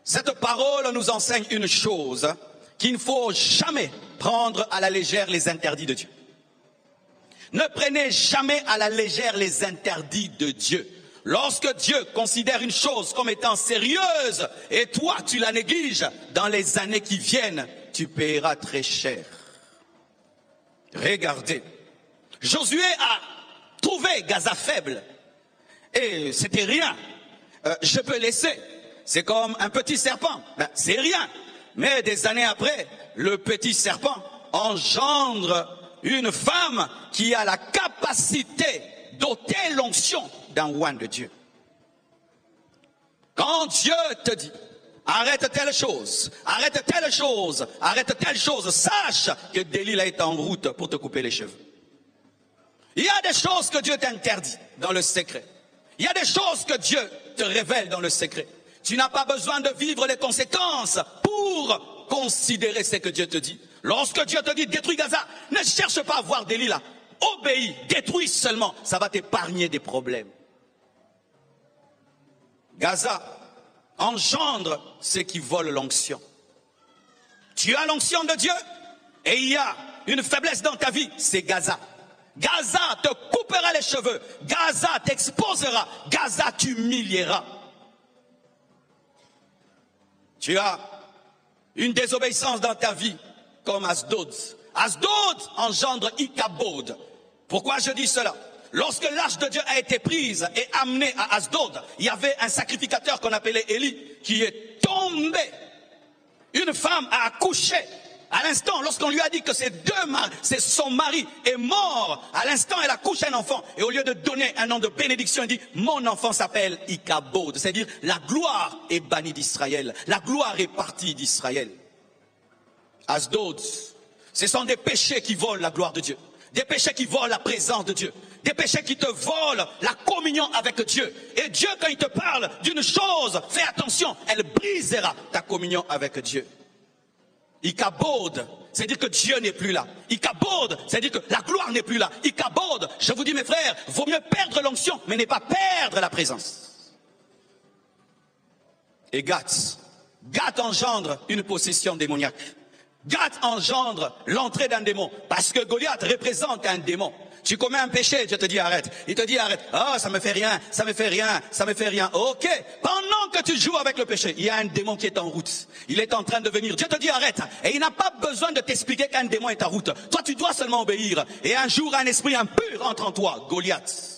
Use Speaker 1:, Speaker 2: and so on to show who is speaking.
Speaker 1: Cette parole nous enseigne une chose, qu'il ne faut jamais prendre à la légère les interdits de Dieu. Ne prenez jamais à la légère les interdits de Dieu. Lorsque Dieu considère une chose comme étant sérieuse et toi tu la négliges, dans les années qui viennent, tu paieras très cher. Regardez, Josué a trouvé Gaza faible et c'était rien. Je peux laisser. C'est comme un petit serpent, c'est rien. Mais des années après, le petit serpent engendre une femme qui a la capacité d'ôter l'onction d'un oint de Dieu. Quand Dieu te dit, arrête telle chose, arrête telle chose, arrête telle chose, sache que Delilah est en route pour te couper les cheveux. Il y a des choses que Dieu t'interdit dans le secret. Il y a des choses que Dieu te révèle dans le secret. Tu n'as pas besoin de vivre les conséquences pour considérer ce que Dieu te dit. Lorsque Dieu te dit détruis Gaza, ne cherche pas à voir Delilah. Obéis, détruis seulement, ça va t'épargner des problèmes. Gaza engendre ceux qui volent l'onction. Tu as l'onction de Dieu et il y a une faiblesse dans ta vie, c'est Gaza. Gaza te coupera les cheveux, Gaza t'exposera, Gaza t'humiliera. Tu as une désobéissance dans ta vie comme Asdod. Asdod engendre Ichabod. Pourquoi je dis cela? Lorsque l'arche de Dieu a été prise et amenée à Asdod, il y avait un sacrificateur qu'on appelait Élie qui est tombé. Une femme a accouché. À l'instant, lorsqu'on lui a dit que son mari est mort, à l'instant elle accouche un enfant. Et au lieu de donner un nom de bénédiction, elle dit mon enfant s'appelle Ichabod. C'est-à-dire la gloire est bannie d'Israël. La gloire est partie d'Israël. Asdod, ce sont des péchés qui volent la gloire de Dieu. Des péchés qui volent la présence de Dieu. Des péchés qui te volent la communion avec Dieu. Et Dieu, quand il te parle d'une chose, fais attention, elle brisera ta communion avec Dieu. Ichabod, c'est-à-dire que Dieu n'est plus là. Ichabod, c'est-à-dire que la gloire n'est plus là. Ichabod, je vous dis mes frères, vaut mieux perdre l'onction, mais ne pas perdre la présence. Et Gath engendre une possession démoniaque. Gath engendre l'entrée d'un démon, parce que Goliath représente un démon. Tu commets un péché, Dieu te dit arrête. Il te dit arrête. Ah, ça me fait rien, ça me fait rien, ça me fait rien. Ok. Pendant que tu joues avec le péché, il y a un démon qui est en route. Il est en train de venir. Dieu te dit arrête. Et il n'a pas besoin de t'expliquer qu'un démon est en route. Toi, tu dois seulement obéir. Et un jour, un esprit impur entre en toi, Goliath.